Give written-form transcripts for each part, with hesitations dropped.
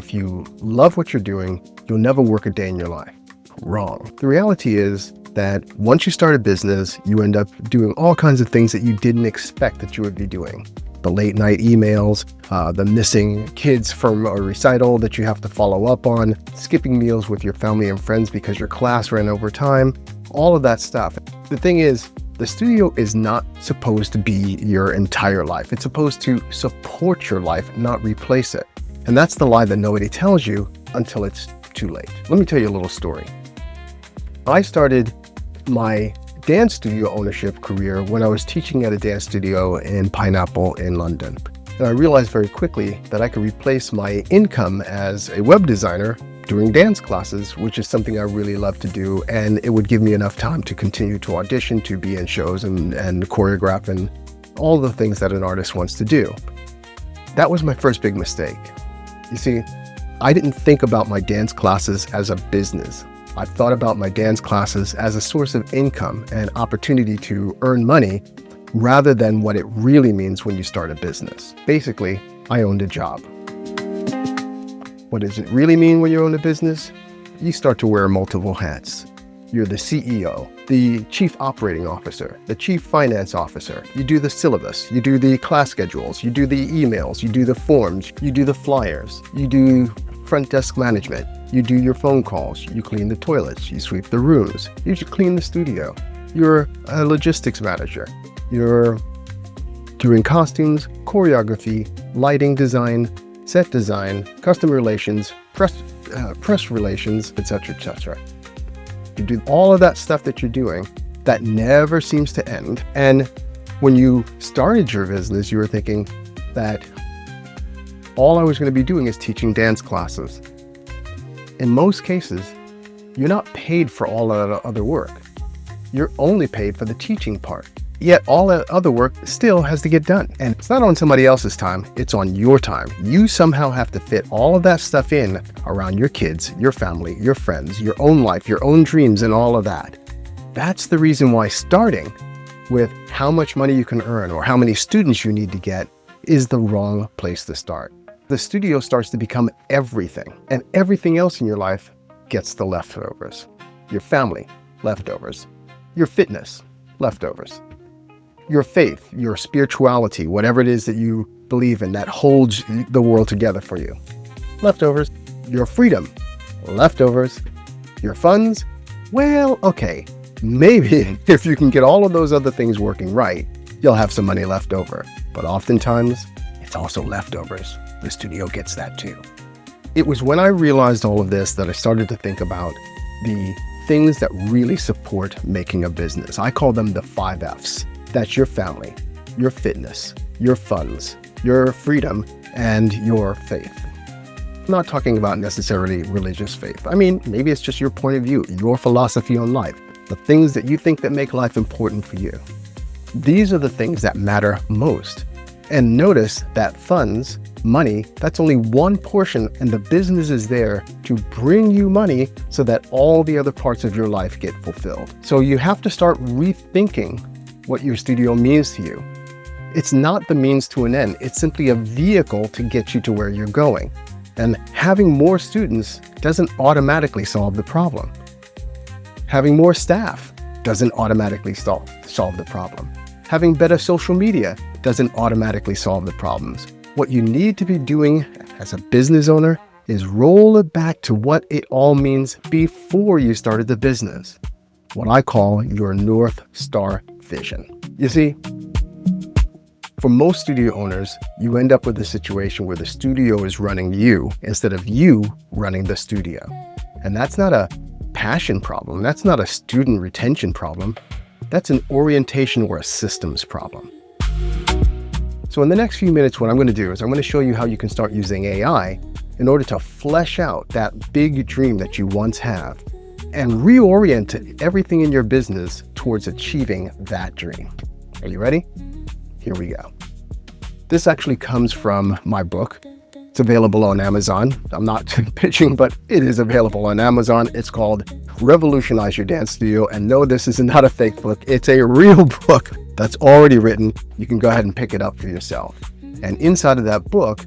if you love what you're doing, you'll never work a day in your life. Wrong. The reality is that once you start a business, you end up doing all kinds of things that you didn't expect that you would be doing. The late night emails, the missing kids from a recital that you have to follow up on, skipping meals with your family and friends because your class ran over time, all of that stuff. The thing is, the studio is not supposed to be your entire life. It's supposed to support your life, not replace it. And that's the lie that nobody tells you until it's too late. Let me tell you a little story. I started my dance studio ownership career when I was teaching at a dance studio in Pineapple in London. And I realized very quickly that I could replace my income as a web designer doing dance classes, which is something I really love to do. And it would give me enough time to continue to audition, to be in shows and choreograph and all the things that an artist wants to do. That was my first big mistake. You see, I didn't think about my dance classes as a business. I thought about my dance classes as a source of income and opportunity to earn money rather than what it really means when you start a business. Basically, I owned a job. What does it really mean when you own a business? You start to wear multiple hats. You're the CEO, the chief operating officer, the chief finance officer. You do the syllabus, you do the class schedules, you do the emails, you do the forms, you do the flyers, you do front desk management. You do your phone calls, you clean the toilets, you sweep the rooms, you clean the studio. You're a logistics manager. You're doing costumes, choreography, lighting design, set design, customer relations, press relations, etc., etc. You do all of that stuff that you're doing that never seems to end. And when you started your business, you were thinking that all I was going to be doing is teaching dance classes. In most cases, you're not paid for all that other work. You're only paid for the teaching part. Yet all that other work still has to get done. And it's not on somebody else's time, it's on your time. You somehow have to fit all of that stuff in around your kids, your family, your friends, your own life, your own dreams, and all of that. That's the reason why starting with how much money you can earn or how many students you need to get is the wrong place to start. The studio starts to become everything, and everything else in your life gets the leftovers. Your family, leftovers. Your fitness, leftovers. Your faith, your spirituality, whatever it is that you believe in that holds the world together for you, leftovers. Your freedom, leftovers. Your funds, well, okay, maybe if you can get all of those other things working right, you'll have some money left over. But oftentimes, it's also leftovers. The studio gets that too. It was when I realized all of this that I started to think about the things that really support making a business. I call them the 5 F's. That's your family, your fitness, your funds, your freedom, and your faith. I'm not talking about necessarily religious faith. I mean, maybe it's just your point of view, your philosophy on life, the things that you think that make life important for you. These are the things that matter most. And notice that funds, money, that's only one portion, and the business is there to bring you money so that all the other parts of your life get fulfilled. So you have to start rethinking what your studio means to you. It's not the means to an end. It's simply a vehicle to get you to where you're going. And having more students doesn't automatically solve the problem. Having more staff doesn't automatically solve the problem. Having better social media doesn't automatically solve the problems. What you need to be doing as a business owner is roll it back to what it all means before you started the business. What I call your North Star vision. You see, for most studio owners, you end up with a situation where the studio is running you instead of you running the studio. And that's not a passion problem. That's not a student retention problem. That's an orientation or a systems problem. So in the next few minutes, what I'm going to do is I'm going to show you how you can start using AI in order to flesh out that big dream that you once have and reorient everything in your business towards achieving that dream. Are you ready? Here we go. This actually comes from my book. It's available on Amazon. I'm not pitching, but it is available on Amazon. It's called Revolutionize Your Dance Studio. And no, this is not a fake book. It's a real book that's already written. You can go ahead and pick it up for yourself. And inside of that book,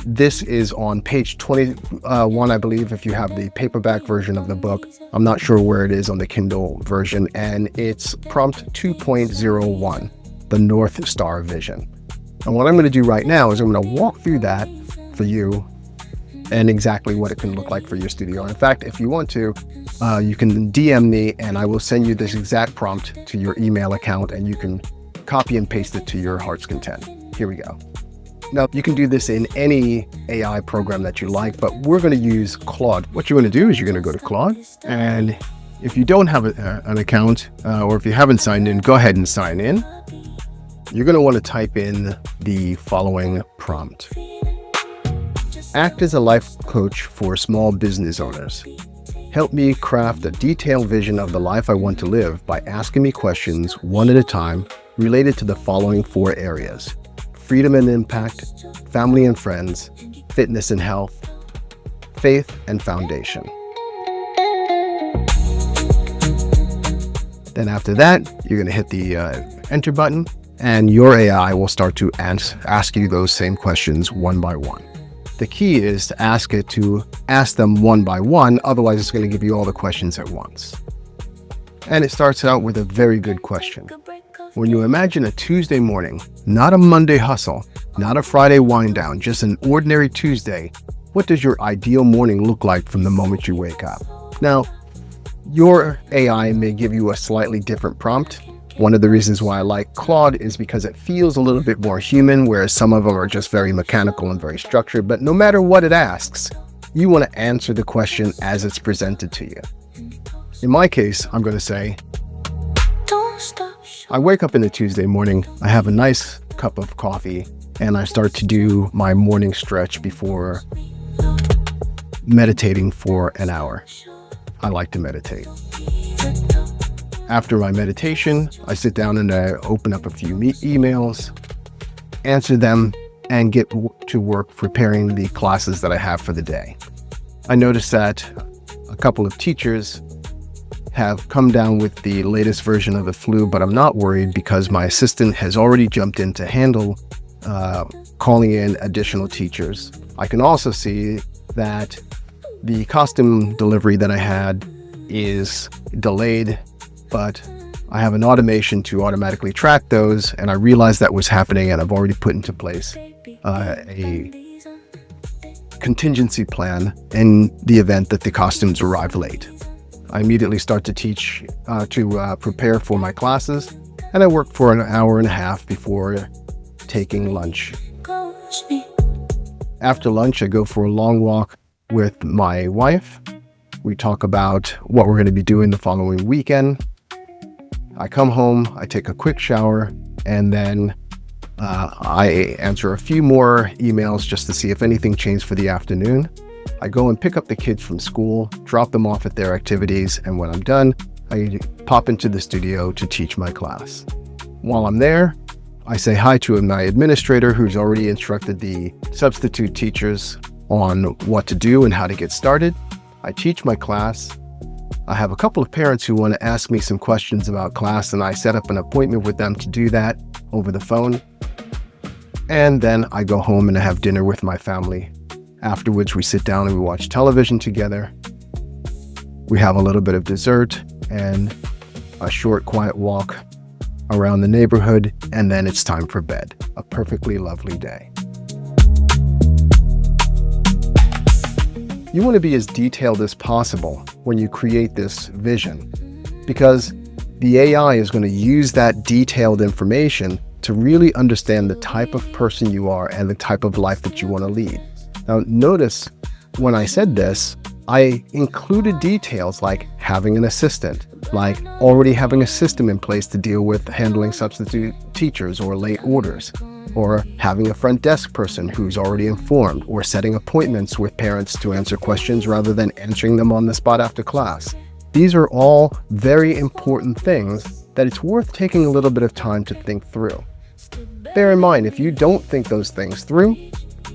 This is on page 21, I believe, if you have the paperback version of the book. I'm not sure where it is on the Kindle version, and it's prompt 2.01, the North Star Vision. And what I'm going to do right now is I'm going to walk through that for you and exactly what it can look like for your studio. In fact, if you want to, you can DM me and I will send you this exact prompt to your email account, and you can copy and paste it to your heart's content. Here we go. Now, you can do this in any AI program that you like, but we're going to use Claude. What you're going to do is you're going to go to Claude, and if you don't have an account, or if you haven't signed in, go ahead and sign in. You're going to want to type in the following prompt. Act as a life coach for small business owners. Help me craft a detailed vision of the life I want to live by asking me questions one at a time related to the following 4 areas: freedom and impact, family and friends, fitness and health, faith and foundation. Then after that, you're going to hit the enter button, and your AI will start to ask you those same questions one by one. The key is to ask them one by one, otherwise it's going to give you all the questions at once. And it starts out with a very good question. When you imagine a Tuesday morning, not a Monday hustle, not a Friday wind down, just an ordinary Tuesday, what does your ideal morning look like from the moment you wake up? Now, your AI may give you a slightly different prompt. One of the reasons why I like Claude is because it feels a little bit more human, whereas some of them are just very mechanical and very structured. But no matter what it asks, you want to answer the question as it's presented to you. In my case, I'm going to say, I wake up in the Tuesday morning, I have a nice cup of coffee, and I start to do my morning stretch before meditating for an hour. I like to meditate. After my meditation, I sit down and I open up a few emails, answer them, and get to work preparing the classes that I have for the day. I noticed that a couple of teachers have come down with the latest version of the flu, but I'm not worried because my assistant has already jumped in to handle calling in additional teachers. I can also see that the costume delivery that I had is delayed, but I have an automation to automatically track those, and I realized that was happening, and I've already put into place a contingency plan in the event that the costumes arrive late. I immediately start to teach, prepare for my classes, and I work for an hour and a half before taking lunch. After lunch, I go for a long walk with my wife. We talk about what we're going to be doing the following weekend. I come home, I take a quick shower, and then I answer a few more emails just to see if anything changed for the afternoon. I go and pick up the kids from school, drop them off at their activities, and when I'm done, I pop into the studio to teach my class. While I'm there, I say hi to my administrator, who's already instructed the substitute teachers on what to do and how to get started. I teach my class. I have a couple of parents who want to ask me some questions about class, and I set up an appointment with them to do that over the phone. And then I go home and I have dinner with my family. Afterwards, we sit down and we watch television together. We have a little bit of dessert and a short, quiet walk around the neighborhood, and then it's time for bed. A perfectly lovely day. You want to be as detailed as possible when you create this vision, because the AI is going to use that detailed information to really understand the type of person you are and the type of life that you want to lead. Now, notice when I said this, I included details like having an assistant, like already having a system in place to deal with handling substitute teachers or late orders, or having a front desk person who's already informed, or setting appointments with parents to answer questions rather than answering them on the spot after class. These are all very important things that it's worth taking a little bit of time to think through. Bear in mind, if you don't think those things through,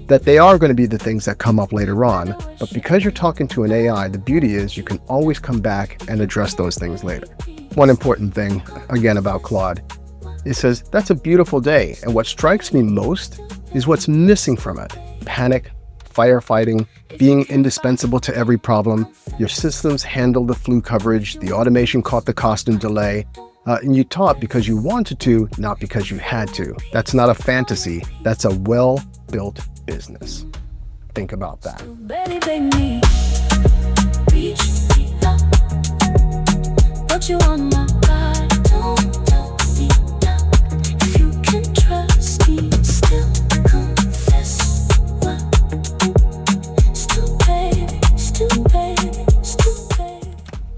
that they are going to be the things that come up later on, but because you're talking to an AI, the beauty is you can always come back and address those things later. One important thing, again, about Claude, it says, that's a beautiful day, and what strikes me most is what's missing from it. panic, firefighting, being indispensable to every problem. Your systems handled the flu coverage, the automation caught the cost and delay, and you taught because you wanted to, not because you had to. That's not a fantasy. That's a well-built business. Think about that.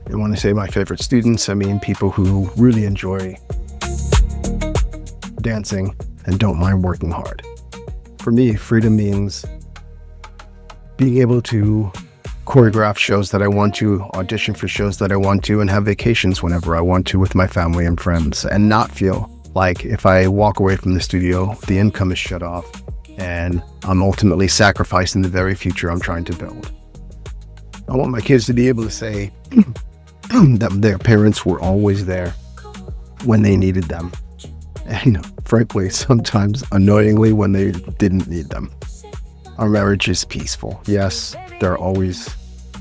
When I say my favorite students, I mean people who really enjoy dancing and don't mind working hard. For me, freedom means being able to choreograph shows that I want to, audition for shows that I want to, and have vacations whenever I want to with my family and friends, and not feel like if I walk away from the studio, the income is shut off and I'm ultimately sacrificing the very future I'm trying to build. I want my kids to be able to say that their parents were always there when they needed them. And frankly, sometimes annoyingly when they didn't need them. Our marriage is peaceful. Yes, there are always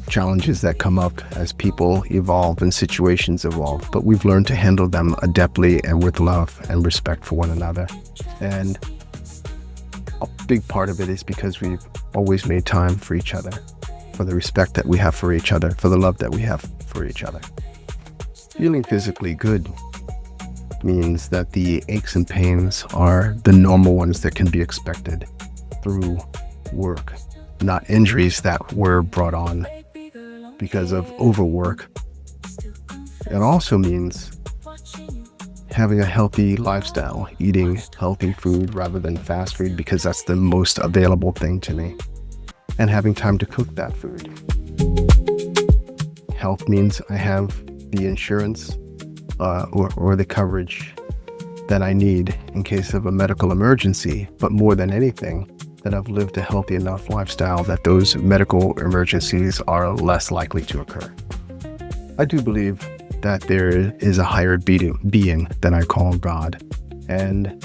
challenges that come up as people evolve and situations evolve, but we've learned to handle them adeptly and with love and respect for one another. And a big part of it is because we've always made time for each other, for the respect that we have for each other, for the love that we have for each other. Feeling physically good means that the aches and pains are the normal ones that can be expected through work, not injuries that were brought on because of overwork. It also means having a healthy lifestyle, eating healthy food rather than fast food because that's the most available thing to me, and having time to cook that food. Health means I have the insurance or the coverage that I need in case of a medical emergency, but more than anything, that I've lived a healthy enough lifestyle that those medical emergencies are less likely to occur. I do believe that there is a higher being that I call God, and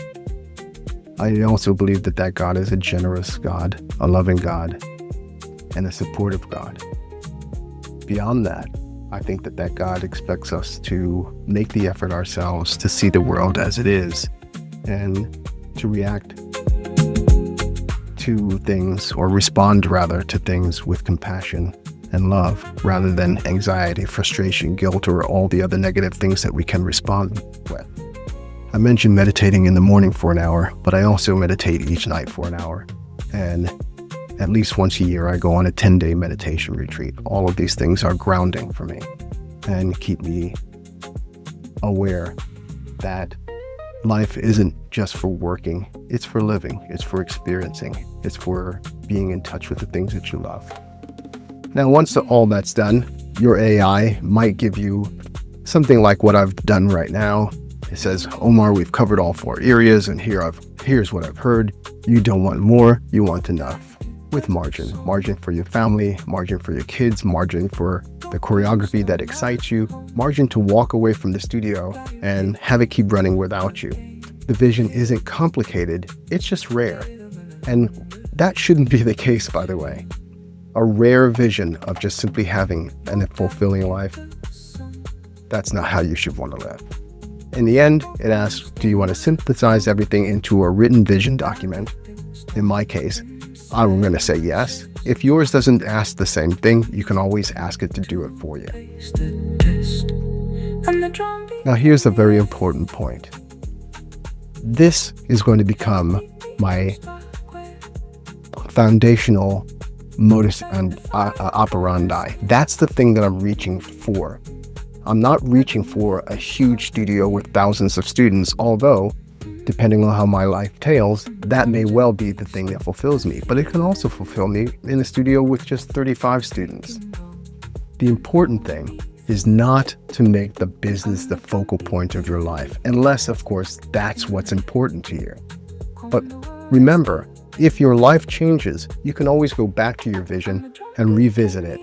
I also believe that that God is a generous God, a loving God, and a supportive God. Beyond that, I think that that God expects us to make the effort ourselves to see the world as it is and to react to things, or respond rather to things, with compassion and love rather than anxiety, frustration, guilt, or all the other negative things that we can respond with. I mentioned meditating in the morning for an hour, but I also meditate each night for an hour. And at least once a year, I go on a 10-day meditation retreat. All of these things are grounding for me and keep me aware that life isn't just for working, it's for living, it's for experiencing, it's for being in touch with the things that you love. Now, once all that's done, your AI might give you something like what I've done right now. It says, Omar, we've covered all 4 areas, and here's what I've heard. You don't want more, you want enough. With margin. Margin for your family, margin for your kids, margin for the choreography that excites you, margin to walk away from the studio and have it keep running without you. The vision isn't complicated, it's just rare. And that shouldn't be the case, by the way. A rare vision of just simply having a fulfilling life, that's not how you should want to live. In the end, it asks, do you want to synthesize everything into a written vision document? In my case, I'm going to say yes. If yours doesn't ask the same thing, you can always ask it to do it for you. Now, here's a very important point. This is going to become my foundational modus operandi. That's the thing that I'm reaching for. I'm not reaching for a huge studio with thousands of students, although depending on how my life tails, that may well be the thing that fulfills me, but it can also fulfill me in a studio with just 35 students. The important thing is not to make the business the focal point of your life, unless, of course, that's what's important to you. But remember, if your life changes, you can always go back to your vision and revisit it.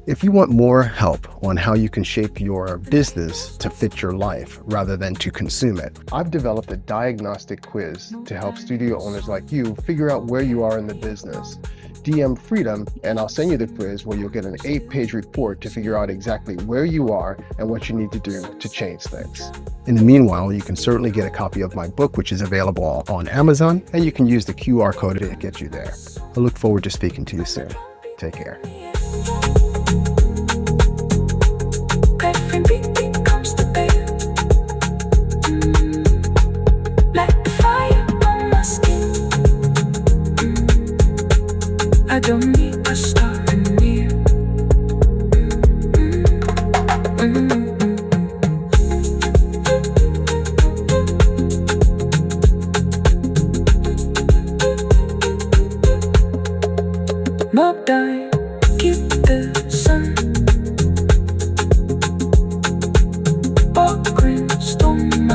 If you want more help on how you can shape your business to fit your life rather than to consume it, I've developed a diagnostic quiz to help studio owners like you figure out where you are in the business. DM Freedom and I'll send you the quiz where you'll get an 8-page report to figure out exactly where you are and what you need to do to change things. In the meanwhile, you can certainly get a copy of my book, which is available on Amazon, and you can use the QR code to get you there. I look forward to speaking to you soon. Take care. I don't need a star in me. Mob die, keep the sun. Ball green, stone.